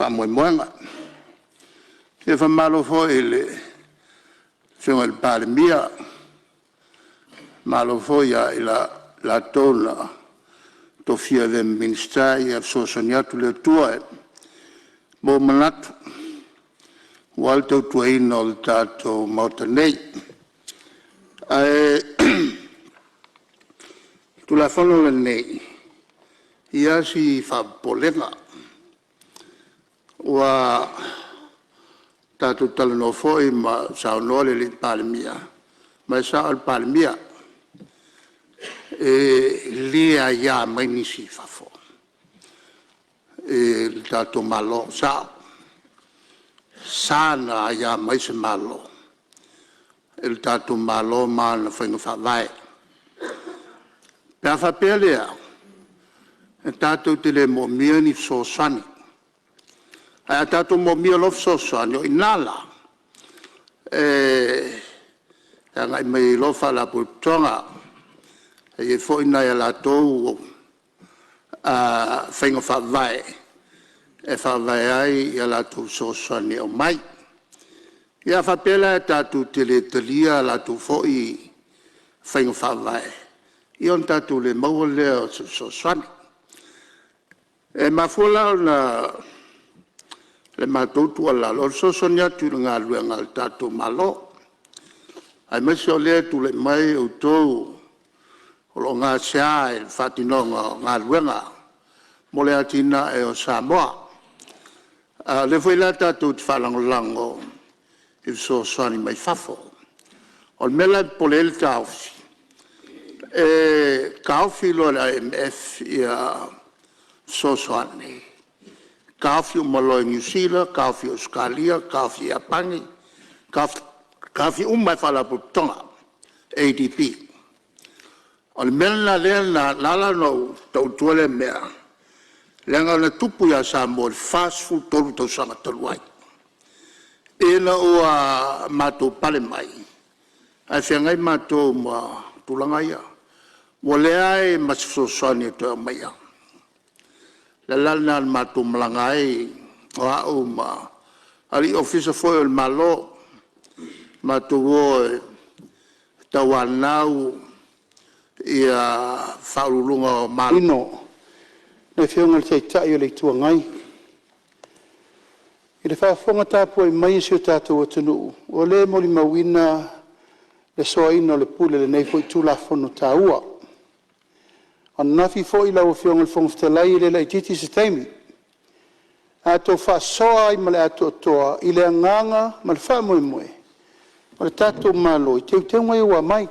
whamoemoenga. E whamalo fo ele whiunga le Plemene malo fo ia la tona to fia le minister ia sosoniatu le Tues mo manatu walto tuaina o le tatou mautanei tulafono lenei ia si whapolenga wa tatou talanoa fo'i ma saunoa le Plemene ma sa o le Plemene lia ia mai nisi fafo le tatou malo sana ia mai se malo il tatou malo ma na whainga whawai pia whapea lea e tatou te le mo mia ni sosani a tatou mo mia lof sosani o inala ngai mai lofa la putonga e foi na la tou whainga whawai e whawai ai ia la tou sosani o mai ia whapela e tatou te le talia la tou foi whainga whawai ion tatou le maua lea o sosani e mafula na le matoutu ala lo sosoni atu ngā luenga le tatou malo ai mesi o lea tu le mai o tou o lo ngā sea e whatinonga ngā luenga mo le atina e o Samoa le foi la tatou te whalangolango i sosoni mai fafo o le mela pole le kaufi kaufi lo la MF ia sosoni kaufi o malo New Zealand, kaufi o Australia, kaufi a Pangi, kaufi umai whalaputonga, ADP. O le mena lea na lala no tau tuale mea, lenga na tupu ya Samoa le fast food tolu tau sanga taluai. Ena ua mato pale mai, ai whiangai mato ma tulangaia, mo lea e masifosani e toa maia. La lana matou malangai o au ma ali ofisa foi o malo matou o tawanau ia faulunga o malino na fiona le tai le tuangai i le whaafonga tāpua i mai si o tātou atunu o le moli mawina le soaina le pule le nei foi tula fono tāua nafi fo ila o fiong fong ftelai le lai titi se taimi a to fa soa i male ato toa i le nganga mal fa moe moe o le tatou malo i teu teu ngai ua mai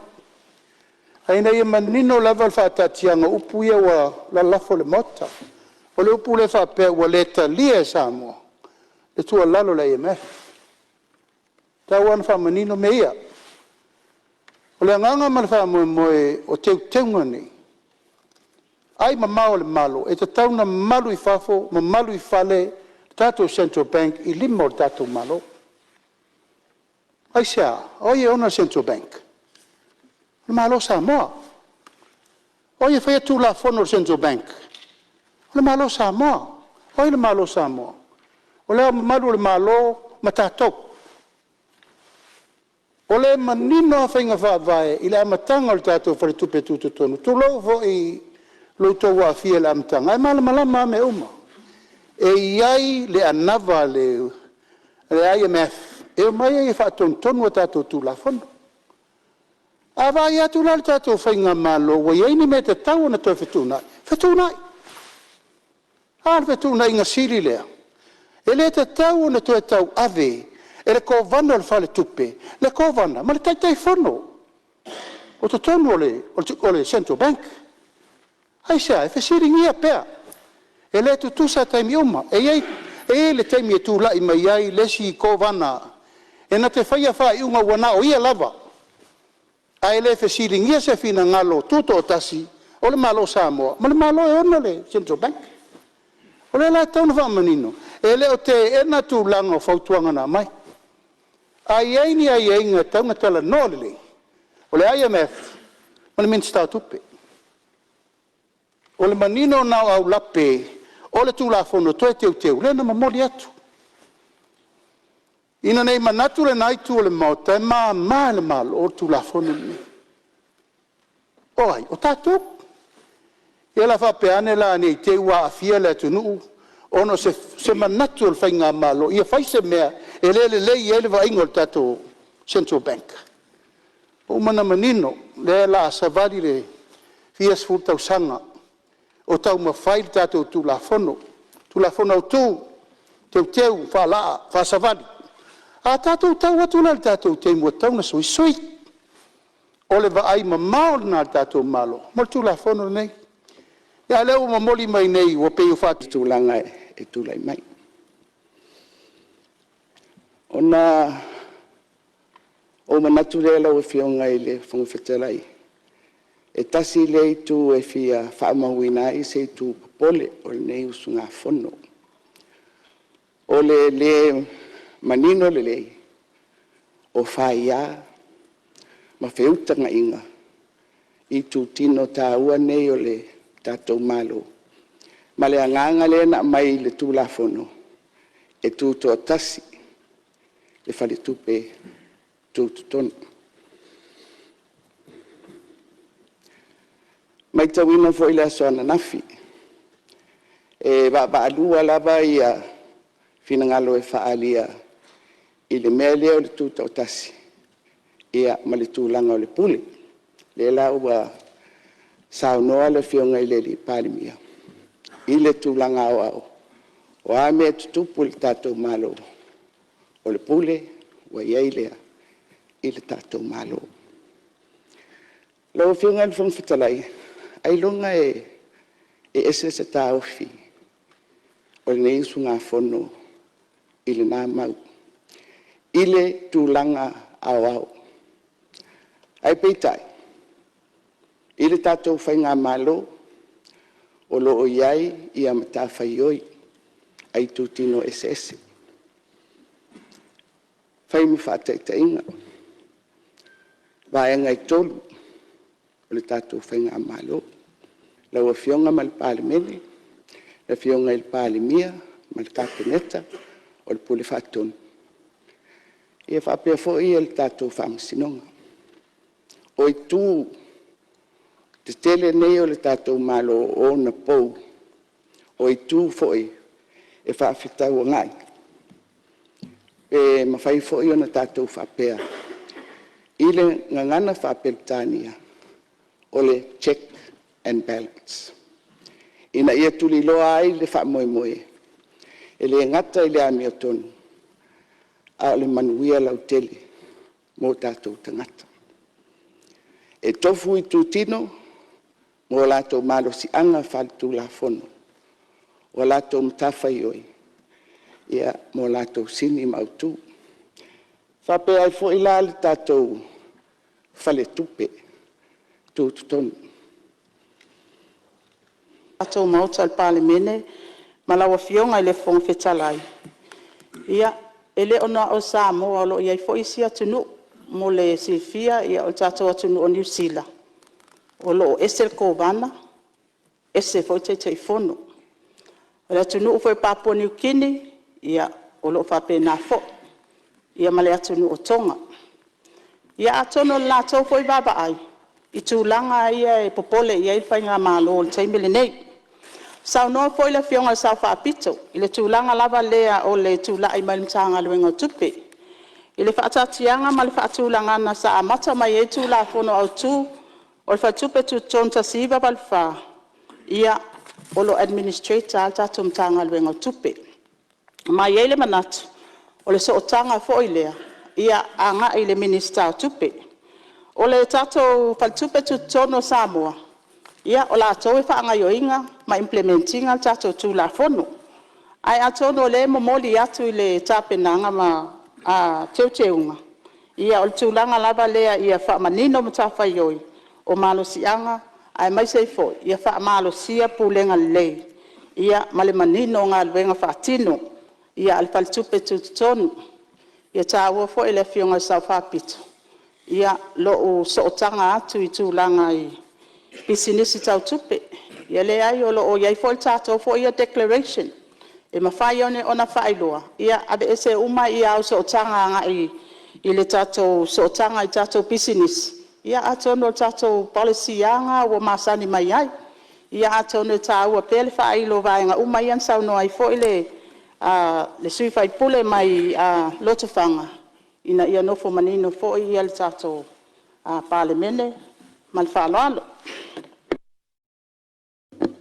aina ia manino lava le fa tatianga upu ia wa la lafo le mota o le upu le fa pe ua le talia e Samoa le tua lalo la IMF tauan fa manino me ia o le nganga mal fa moe moe o teu teu ngai ai mamao le malo e te tauna malu i fafo ma malu i fale tatou Central Bank i limo le tatou malo ai sea oie ona Central Bank le malo Samoa oie whaia tu la fono Central Bank le malo Samoa oie le malo Samoa o lea malu le malo ma tatou o le manino a whainga whaavae i le amatanga le tatou whare tupe tututonu tu lovo i lo to wa fia la mtanga ai malama me uma e iai le anava le IMF e mai e fa ton wata to tu la fondo ava ia tu la tato fainga malo wa ia ni meta tau na to fetuna fetuna inga siri le e le tau na to tau ave e le ko vana le fale tupe le ko vana ma le tai fono o to tonu le Central Bank ai sa e fesiringia pea e le tu sa taimi uma e le taimi e tu la i mai ai lesi ko vana e na te whaia wha i unga wana o ia lava ai le fesiringia se fina ngalo tuto o tasi o le malo Samoa ma le malo e ona le Central Bank o le la tauna wha manino e le o te ena tu langa o fautuanga na mai ai ni ai inga taunga tala nolele o le IMF ma le minsta tupe o le manino na au lape O le tulafono toe teu lena mamoli atu. Ina nei manatu le nai tu le mauta ma le malo o tulafono ni. Oi, o tātou. Ia la whapeane la nei te ua afia le atunu. Ono se manatu le whainga malo. Ia whaise mea e le i ele wa ingo le tātou Central Bank. O mana manino le la savari le fias fultau sanga. O tau mawhai le tātou tulafono. Tulafono au tū. Teu whala savari. A tātou tau atu la le tātou te mua tau na sui. O le vaai mamao na tātou malo. Mo le tulafono nei. Ia leo mamoli mai nei o peo whati tūlanga e tūlai mai. O manatu le lau e whionga i le whangawhetalai. E tasi le i tū e whia whaamawina i se tū pole o le nei usunga Fono. O le manino le lei. O Vaaiga ma wheutanga inga. I tū tino tā ua nei o le tātou malo. Ma le anganga le na mai le tulafono. E tū toa tasi. Le whale tupe tū tutonu. Mai tawina fo ila soana nafi. E ba alua lava ia finangalo e whaalia i le mea leo le tū toa tasi. Ia ma le tūlanga o le pule. Le la ua sao noa le fionga i le li palimia. I le tūlanga au. O a mea tutupu le tātou malo. O le pule, ua iei lea i le tātou malo. Lau fionga le whangwhitalai. Ai longa e ese se tā ofi. O le neisu ngā Fono i le nā mau. I le tūlanga au. Ai peitai. I le tātou whainga malo, o loo iai i a mata whaioi, ai tūtino ese. Whai mi whātaita inga. Vaaiga i tolu, o le tātou whainga malo. Lau a whionga ma le Plemene, le whionga i le Palemia, ma le kapeneta, o le pule whātonu. Ia whapea fo i le tātou whamasinonga. O i tū, te tele nei o le tātou malo o na pou, o i tū foi e whaafitau o ngai. E mawhai foi o na tātou whapea. I le ngangana whapeltania o le check and balance. Ina ia tuli loa ai le whaamoemoe. E le ngata i le amia tonu. A le manuia lau tele mo tātou tangata. E tofu i tūtino, mo lātou malo si anga whaltu la Fono. O lātou mtawhai oi. Ia mo lātou sini mautu. Whape ai fo ila le tātou whale tupe. Tūtutonu. Tātou mauta le Plemene, malawa fionga i le whangwhetalai. Ia, ele ona o Samoa lo iai fo isi atunu. Mo le sifia ia o tātou atunu o New Zealand. O lo ese kovana, ese fo te Fono. O le atunu ufo e Papua New Guinea, ia o lo whape nā fo. Ia male atunu o Tonga. Ia atono lātou fo i baba ai. I tūlanga ia e popole ia i whainga malo o le taimele nei. Sau noa fo i le fionga sau whaapito. I le tūlanga lava lea o le tūla i malimtanga luenga tupe. I le whaatatianga ma le whaatūlanga na sa amata mai e tūla Fono au tū. O le whaatupe tu tonta siva balwha. Ia o lo administrator alta tumtanga luenga tupe. Mai e le manatu. O le sootanga fo i lea. Ia anga i le minister tupe. O le tato whaatupe tu tono Samoa. Ia o la tau e whaanga yoinga ma implementinga tato tūla Fono. Ai atono le momoli atu i le tapenanga ma a teuteunga. Ia o le tūlanga lava lea ia whaamanino matawhai oi. O malo sianga, ai mai sei fo, ia wha malo sia pulenga lei. Ia male manino ngā luenga whaatino. Ia al paltupe tutonu. Ia tāua fo ele fionga sau whapito. Ia lo o sootanga atu i tūlanga i pisinisi tau tupe. Ia le ai o lo o iai fo tatou fo ia declaration. E mawhai ona whailoa. Ia ave ese uma ia au so tanga nga i le tatou so tanga i tatou business. Ia atono tatou policy anga o masani mai ai. Ia atono taua pele whailo vaenga uma ian sauno ai fo le sui whai pule mai lotofanga. Ina ia nofo manino fo ia le tatou Plemene mal whaaloalo.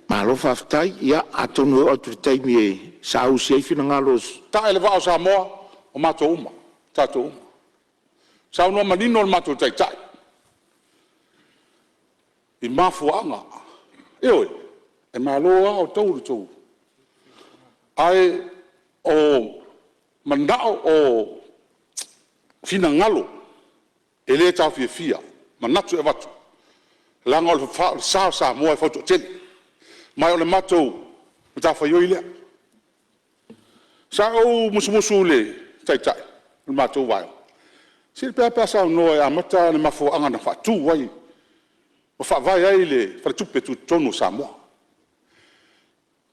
Malo whaftai, ia atonu o tu taimi e sa au sei fina ngalos. Ta ele vao sa moa o mato uma, tato uma. Sa unua manino o mato tai tai. I mafuanga. Eoi, e maloa o tauru tau. Ai o mandao o fina ngalo. Ele tau fia, manatu e watu. Langa o sa moa e fautu tele. Mai o le matou, ta whaioi lea. Sa o musu le tai, le matou wai. Si pe sa no e amata le mafo anga na fatu wai. O fa vai ai le fa tupe tu tonu sa mo.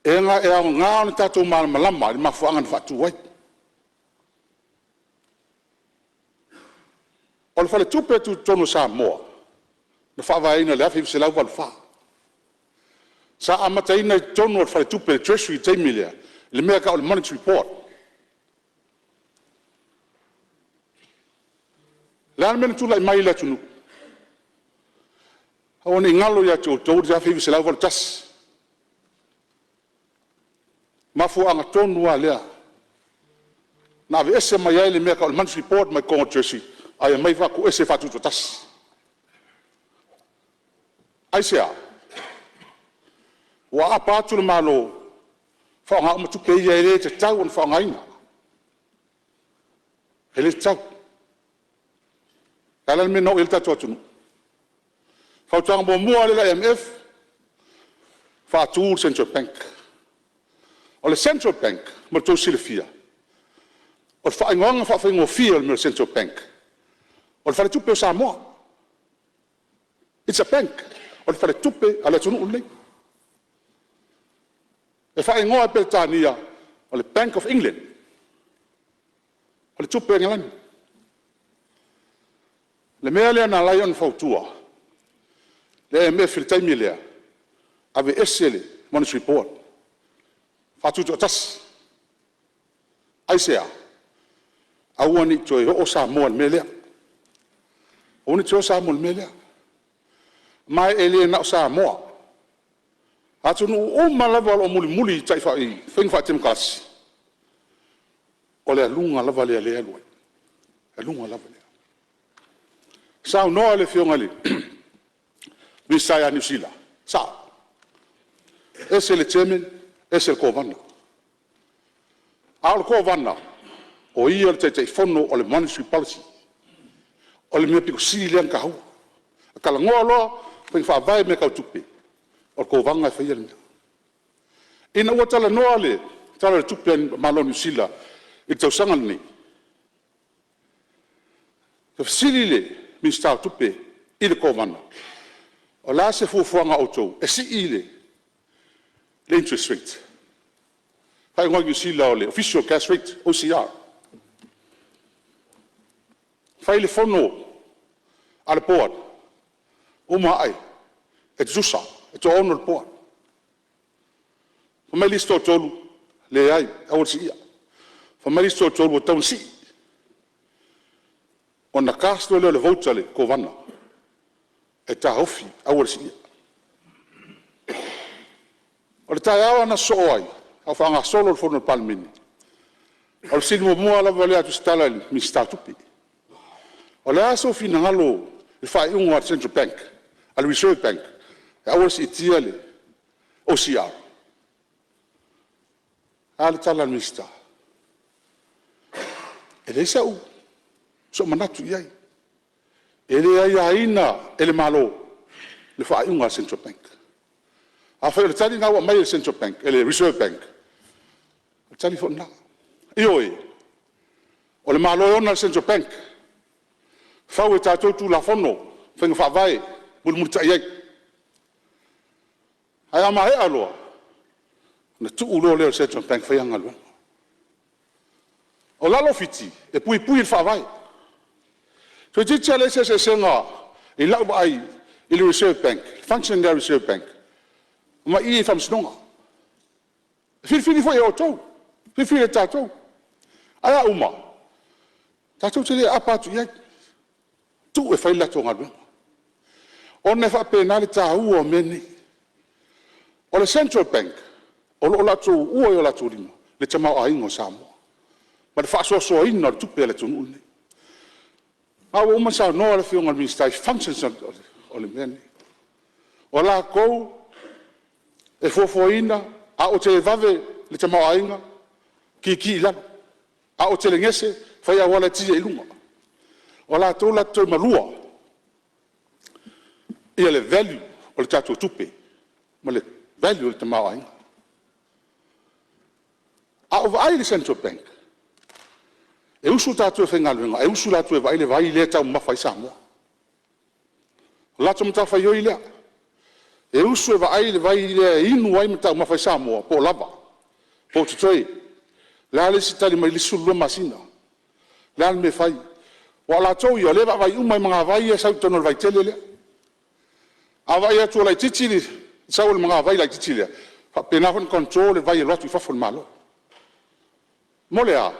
E nga e nga na tatou malama le mafo anga na fatu wai. O le fa tupe tu tonu sa mo. Na fa vai na le fa se la wal fa. Sa amata ina tonu fa tupe treasury taimilia. Le mea ka o le monetary report. Lana mena tula i mai la tunu. Aone ngalo ya tō tō ria whiwi se lau wala tas. Mafu anga tonu a lea. Na ave ese mai ai le mea ka o le monetary report mai kongo treasury. Ai mai wha ko ese whatu tō tas. Ai sea. Wa apa atu le malo. Whaonga o matuke ia ere te tau an whaonga ina. Ele tau. Kala me no il tatu atunu. Fautanga mo mua le IMF. Fatu Central Bank. O le Central Bank mo to silfia. O fa ngonga fa fa ngofia le Central Bank. O fa tupe sa mo. It's a bank. O fa tupe ala tunu ule. E fa ngoa Beltania o le Bank of England. O le tupe ngalani. Le mea lea na lai on fautua. Le MF le taimi lea. Ave esele monetary report. Fatutu atas. Aisea. Awani toi ho sa mo le lea. Oni toi sa mo le lea. Mai ele na sa mo. Atu no o malava o muli tai fa i. Feng fa tem kasi. Ole lunga lava le le lo. Lunga lava le. Sao no le fionga le. Visaya New Zealand. Sao. Ese le chairman, ese le kovana. Al kovana. O ia le te fono o le monetary policy. O le mea piko sili leang ka hau. Kala ngoa loa, ping fa vai me kau tupe. O kovanga e whaia le mea. Ina ua tala noa le, tala le tupe malo New Zealand, i tau sangan ni. Te sili le, Mr. Tupe, i le kovana. O la se fuafuanga autou, e si i le interest rate. Pai ngoi si la o le official cash rate, OCR. Fai le fono a le board, uma ai, e zusa, e to ono le board. Famai listo tolu, le ai, awar si ia. Famai listo tolu o taun si. O na kasto le vouta le kovana. E ta hofi, awar si ia. O le tai awa na so ai, au whanga solo le fono Plemene. O le sinu mua la vale atu stala le Mr. Tupi. O le aso fina ngalo le whai ungo at Central Bank, al Reserve Bank, e awar si itia le OCR. Ale tala le Mr. E le isa u. So manatu iai. Ele ai aina ele malo le fa unga Central Bank. A fa le tali na wa mai Central Bank, ele Reserve Bank. Le tali fo na. Ioi. O le malo ona Central Bank. Fa we ta tu la fono, fa fa vai, bul muta iai. Ai ama e aloa. Na tu ulo leo Central Bank fai anga luenga. O lalo fiti, e pui il whawai. So jitsia le se senga, i lau ai, i le Reserve Bank, function da Reserve Bank. Ma i fam snonga. Fili foi o tau. Fili tatou. Aya uma. Tatou te le apatu iai. Tu e fai la tonga luenga. O ne fa pena le tāu o meni. O le Central Bank, o lo la tu ua o la tu lima, le tamau a ingo Samoa. Ma le whaasoa ina le tupe le tunu uni. Awa uma sa noa le whiunga le ministai functions o le meni. O la kou, e fofoina, a o te vave le tamau a inga, ki ilana. A o te le ngese, whai a wala tia ilunga. O la tau la tau malua, ia le value o le tatou tupe, ma le value o le tamau a inga. A o vai le Central Bank, e usu tātou e whengaluenga, e usu tātou e vai le tau mawhai Samoa. Lato mta whai oi lea. E usu e vai le inu wai mta mawhai Samoa, po lava, po tutoi. Lea le sitali mai li sulua masina. Lea le me whai. Wa la tau ia lewa vai umai mga vai e sau tono vai tele lea. A vai atu lai titili, sau le mga vai lai titili lea. Pena hon control e vai e lotu i whafon malo. Mole a,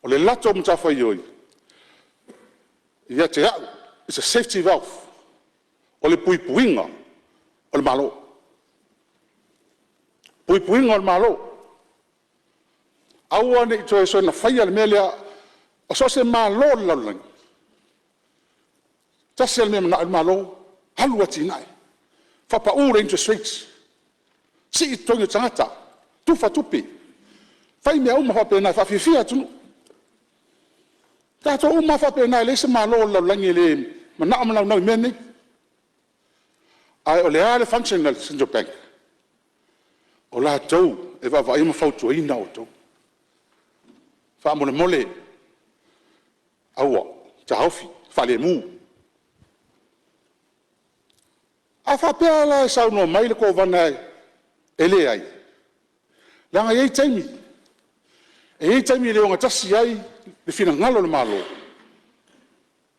o le lato mta whai oi, ia te au, it's a safety valve, o le puipuinga, o le malo. Puipuinga o le malo. Aua ne i toi so na whai ale melea, o so se malo le laulangi. Tasi ale mea na malo, halu ati nai. Whapa ure interest rates. Si i tongi tangata, tufa tupi. Fai mea uma whapena, whawhiwhia tunu. Tātou uma whapena, le se malo lau langi le, ma naa manau nau mene. Ai o le ale function na Central Bank. O la tau, e wawa ima whautua ina o tau. Wha mole mole, aua, ta haufi, whale mu. A whapea la e sau noa mai le ko wana e le ai. Langa iei taimi. E iei taimi le onga tasi ai le fina ngalo le malo.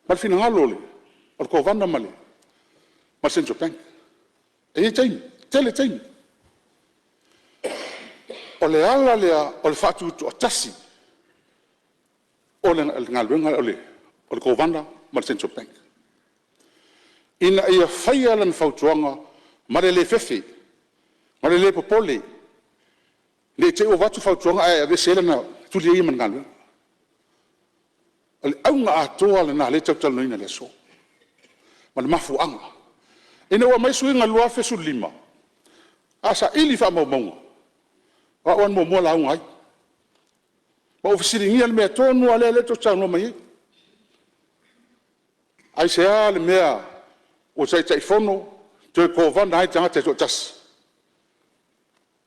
Ma le fina ngalo le, o le ko wana male. Ma Central Bank. E iei taimi, tele taimi. O le ala lea, o le whatutu o tasi. O le ngaluenga o le ko wana ma le Central Bank. Ina ia whaia lan whautuanga, ma le fefe, ma le popole, le te o watu whautuanga ai ave sela na tuli ia man ngalu. Ale aunga atoa le na le tau noina le so. Ma le mafuanga. Ina ua mai suinga lua fesu lima. Asa ili wha maunga. Wa wan mo mola aunga ai. Ma ofisiringia le mea tonu ale le tau no mai. Ai sea le mea o sai tai fono te ko van ai tanga te tas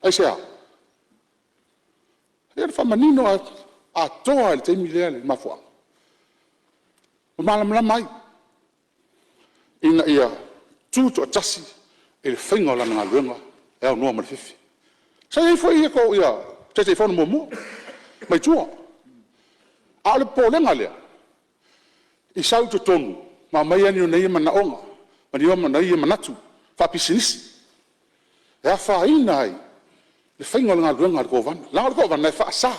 ai sea e fa manino a toa te milele ma fo malam la mai ina ia tu to tasi e fingo la nga luenga e o no ma fifi sai foi ko ia te fono mo mai tu a le polenga le i sau to tonu ma mai ani nei mana onga Mani oma na ia manatu, whapisinisi. E a whaina ai, le whainga ngā ruenga ko vana. Langa ko vana e whaasa.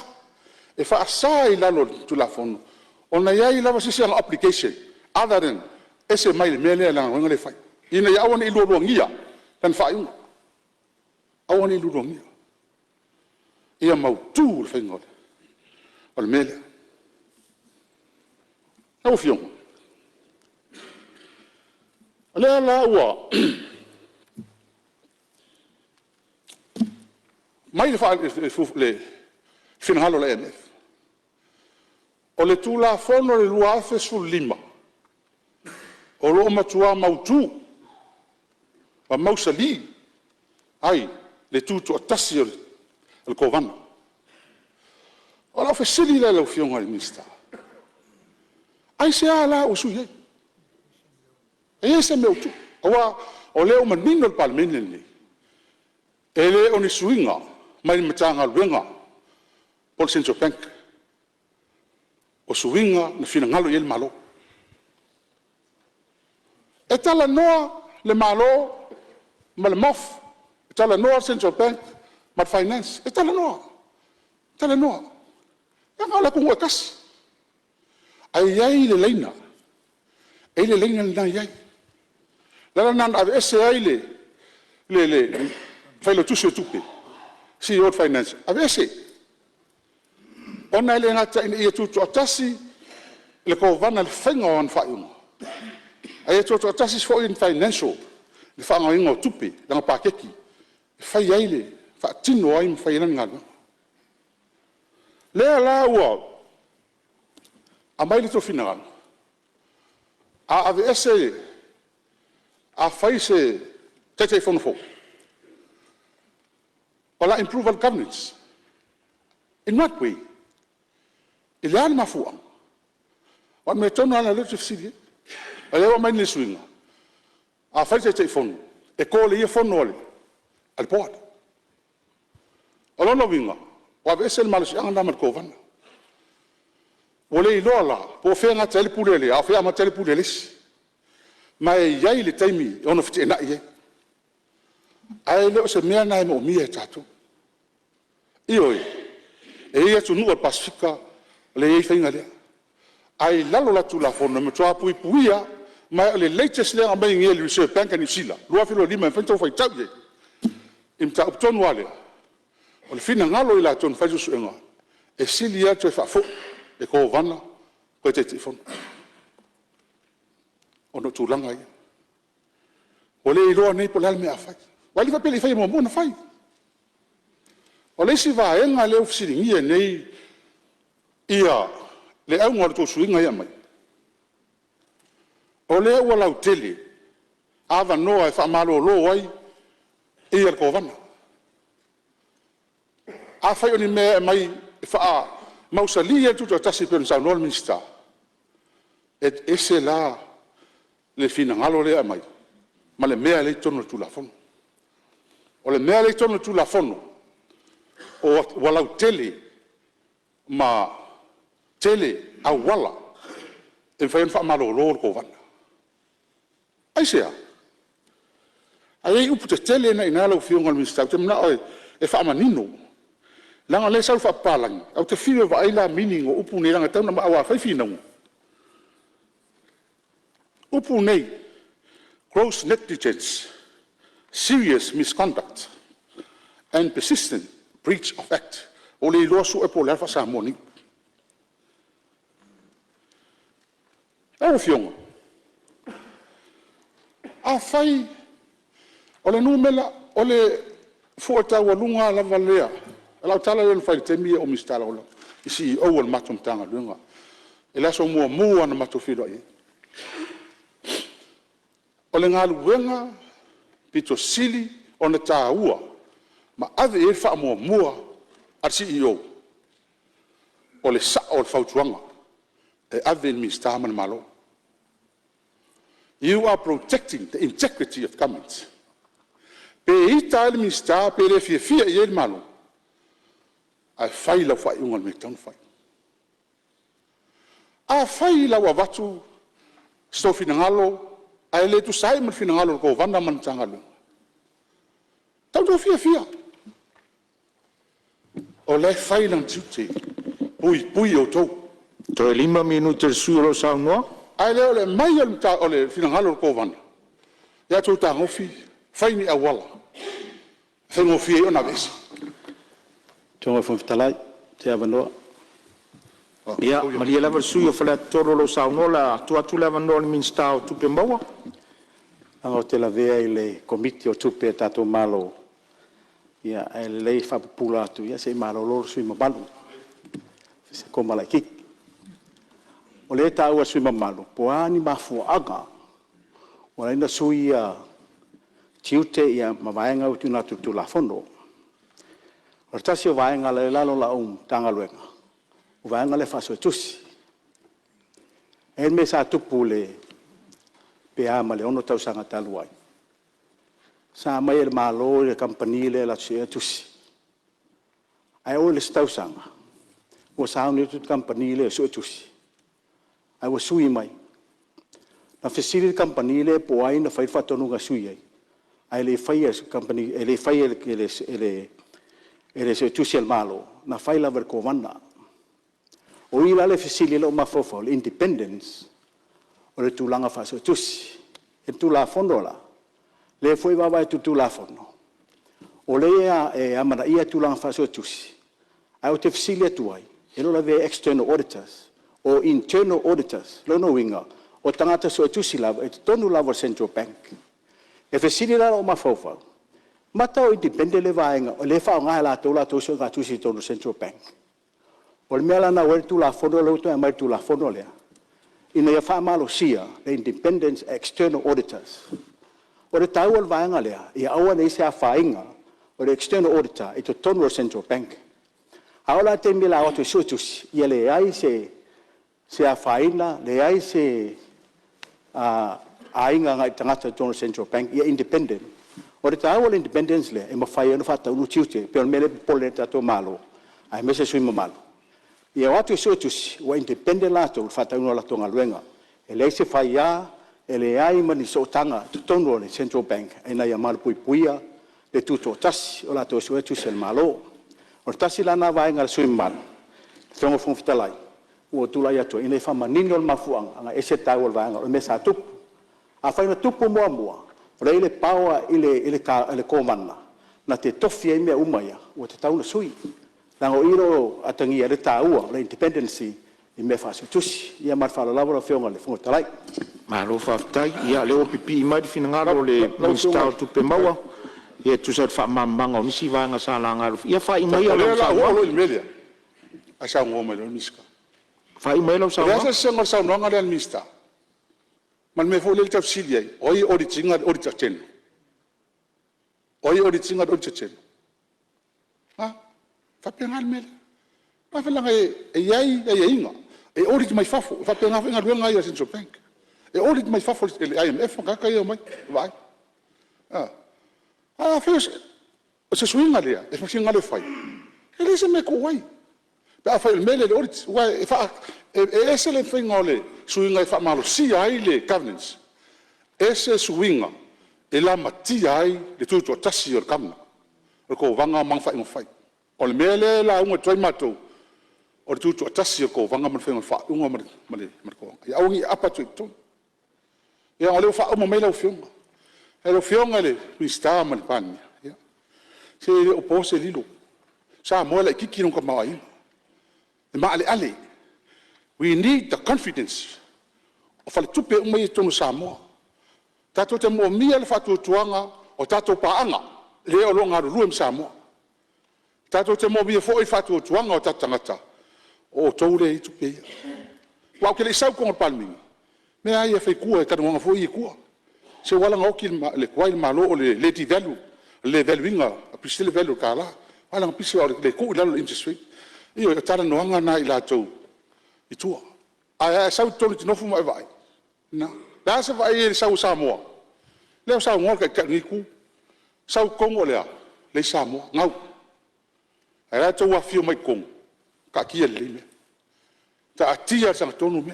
E whaasa i lalo tu la fono. O na iai lawa sisi ang application, other than ese mai le mele langa ruenga le whai. Ina ia awan i lua ngia, tan whaiunga. Awan i lua ngia. Ia mau tū le whainga o le mele. Nau fionga. Lea la ua, mai le finahalo le EMF. O le tūla fono le lua afe su lima. O loo matua mautu. Wa mausali. Ai, le tūtu atasi o le kovana. O la fesili le lau fionga le minista. Ai se ala usu yei. E se meu tu. Awa o leo manino le Plemene ni. ele o ni suinga mai matanga luenga por Central Bank o suinga na finangalo i le malo e tala noa le malo ma le mof e tala noa Central Bank ma finance e tala noa e ngala kunga kasi ai ai le leina na iai lana nan ave ese ai le failo tusi o tupe si o finance ave ese ona le ngata ia tutu atasi le ko vana le fenga on faiunga ai tutu atasi fo in financial le fanga ingo tupe langa pakeki fai ai le fa tino ai fai na ngalo le la wa amai le to final a ave ese a fai se tete fono fo wala improve on governance in what way ile ana mafua wa me tono ana le tfsidi ale wa mai swinga a fai tete fono e ko le fono le al board alono winga wa vesel malus anga mar ko vana wole lola po fenga tele pulele a fe ama tele pulele mai yai le taimi ono fiti na ye ai le se mea na mo mia tatu ioi e ia tu no pasifika le ye fainga le ai lalo la tu la fono me tua pui puia mai le latest le amai ngi le reserve bank ni sila lo filo lima fento fai tau ye imta opton wale o le fina ngalo ila ton fa jusu nga e silia tu fa fo e ko vana ko te tifon ono tulanga ia o le iloa nei po le alme afai wali fa pele fai mo na fai o le si va enga le ofisiringia nei ia le au ngor to suinga ia mai o le wala utele ava noa e fa malo lo ai ia ko vana a fai oni me mai fa mausalia tu tasi pen sa nol minsta et ese la le fina ngalo le mai ma le mea le tono tu la fono o le mea le tono tu la fono o wala tele ma tele a wala e fai fa malo lo ko vana ai sea ai upu te tele na inalo fiunga minsta te na e fa manino langa le sau fa palang au te fio va ila meaning o upu nei langa tau na ma awa fai fina upu nei gross negligence serious misconduct and persistent breach of act o le lo su e po le fa sa moni au fionga a fai o le numela o le fuata wa lunga la valea ala tala le fai te mi o mistala ola isi o wal matum tanga lunga ela so mo na matofilo ai o le ngalu wenga pito sili ona taua ma ave e fa mo al CEO o le sa o fautuanga e ave mista man malo you are protecting the integrity of government pe ita le mista pe le fia e malo a fai la fai un me ton fai a fai la wa vatu sto finangalo ai le tu sai mal finangalo ko vanda man tangalo tau do fia o le fai lan tuti pui o to 5 minuti su lo sa no ai le mai al ta o le finangalo ko vanda ya tu ta ngofi fai ni awala fai ngofi ona vez tonga fo fitalai te avano ia maria lava sui o fala toro lo sa no la tu lava no min sta tu pe mawa anga te la vea ile komiti o tupe tato malo ia ele lei fa pula tu ia se malo lo sui mabalu se koma la kik o le ta ua sui mabalu po ani mafuaga o ina sui a tiute ia mavaenga utu na tu la fondo o tasi o vaenga le lalo la tanga luenga o vaenga le faso tusi e me sa tupule pe ama le ono tau sanga taluai sa mai le malo le company le la tse tusi ai o le stausanga o sa ni tu company le so tusi ai o sui mai na facility company le po ai na fai fatonu ga sui ai le fai company le fai ele se tusi el malo na fai la ver comanda o ila le facility le ma fofo independence o le tulanga fa so tusi e tu la fondola le foi va vai tu la fono o le e amana ia tu lang fa so tusi ai o te fisilia tu ai e lo ve external auditors o internal auditors lo no winga o tangata so tusi la e tonu la central bank e fisilia o ma fofa mata o independent le vainga o le fa nga la to so ga tusi tonu central bank o le mela na o tu la fono lo to mai tu la fono le ina ia fa malo sia the independent external auditors o le tau al vaenga lea, ia aua nei se a whainga, o le external auditor, i to tonu o central bank. Aola te mila o te sutus, ia le ai se a whaina, le ai se ainga ngai tangata tonu central bank, ia independent. O le tau al independence lea, e ma whai anu whata unu tiute, pe on mele pole tato malo, ai mese sui malo. Ia o atu sutus, wa independent lato, whata unu la tonga luenga, e le se whai ia, e le ai mani so tanga tonu le central bank e na ia mal puipuia le tuto tasi o la to so tu sel malo o tasi la na vai ngal sui mal tongo fon fitalai o tu la ia to ina fa manino ma fuang anga ese tau vai ngal me sa tu a fa na tupu mo mo re le paua ile komana na te tofi ai me umaya o te tau na sui la o iro atangi le tau le independency i me fa so tusi ia mar fa la lavora fionga le fon fitalai Malo faftai ia le o pipi mai di finangalo le install tu pemaua ia tu sa fa mamanga o misi vanga sala ngalo ia fa i mai ala sa o lo media a sa ngoma le miska fa i mai ala sa ya sa se ngor sa no ngale mista man me fo le tafsili ai oi auditing chen oi auditing chen ha fa penal mel pa fa la e ai inga e audit mai fafo fa penal nga luenga ia central bank e audit mai fafo le IMF ka ka ia mai vai fes se swinga le e fa singa le fai ele se me ko wai pa fa el mele le audit wai fa ese le finga le swinga e fa malo si ai le governance ese swinga e la mati ai le tuto tasi o kamna o ko vanga mang fa no fai o le mele la un trai mato o tuto tasi ko vanga man fa un ma ko ya o apa tu ia o le fa o mai la fionga e lo fionga le mista man pan ia se o pose lilo sa mo la kiki no ka mai e ma ale we need the confidence of le tupe o mai tonu sa mo tato te mo mia le fatu tuanga o tato paanga le o longa ruem sa mo tato te mo mia fo i fatu tuanga o tatangata o toure tupe wa ke le sau ko palmi me ai fe ku e tanu ngafo i ku se wala ngoki le kwai malo le ti value le valuinga a pistele value kala wala ngapisi o le ku la interest rate io tara no anga na ila to i tu a sau tonu no fu mai vai na la se vai e sau Samoa le sau ngol ka ni ku sau kongo le Samoa ngau era to wa fio mai kong ka ki le me ta atia sa tonu me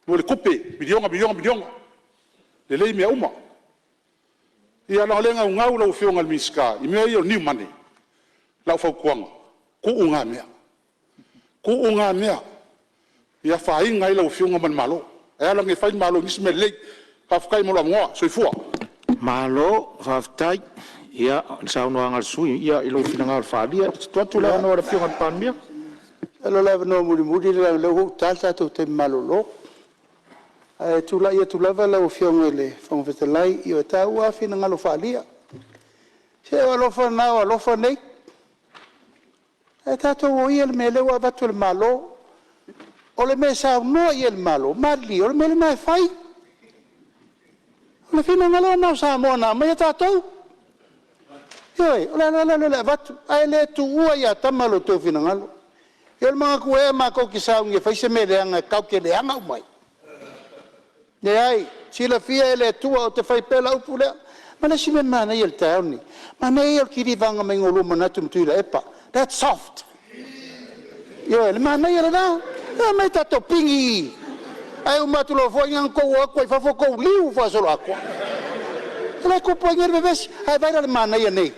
mo le kope milionga le lei me uma ia la lenga ngau lo fio ngal miska i me io ni mane la fa kuang ku unga mea ia fa inga i lo fio ngal malo e la nge fa malo ni me le fa kai mo la mo so fu malo faftai ia sa no ngal sui ia ilo finanga fa dia tu la no fio ngal pan mia Alo la no muri le ho tata to te malolo. Tu la ia tu lava la fiongele fong fetalai i o taua fina ngalo falia. Se o lo fa na o lo fa nei. E tato o ia le mele wa batu le malo. O le mesa no ia le malo, mali o le mele mai fai. O le fina ngalo na sa mo na mai tato. Yoi, o le batu ai le tu ua ia tamalo to fina ngalo. El mga kuwe mako kisau nge fai se mele anga kau ke le anga umai. Ne ai, sila fia ele tua o te fai pela upu lea. Mana si me mana il tauni. Mana il kiri vanga mai ngolu mana tumtuila epa. That's soft. Yo, le mana il na. Mai tato pingi. Ai umatu lo foi ngang ko ko fa fo ko liu fa solo aqua. Le ko po nyer bebes. Ai vai le mana il nei.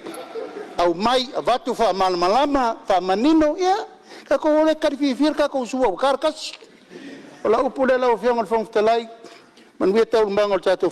Au mai vatu fa mal malama fa manino ya. Ka ko le karifir ka ko suwa karkas. Ola upule la ofiong al fong telai. Man wi tau mbangol tato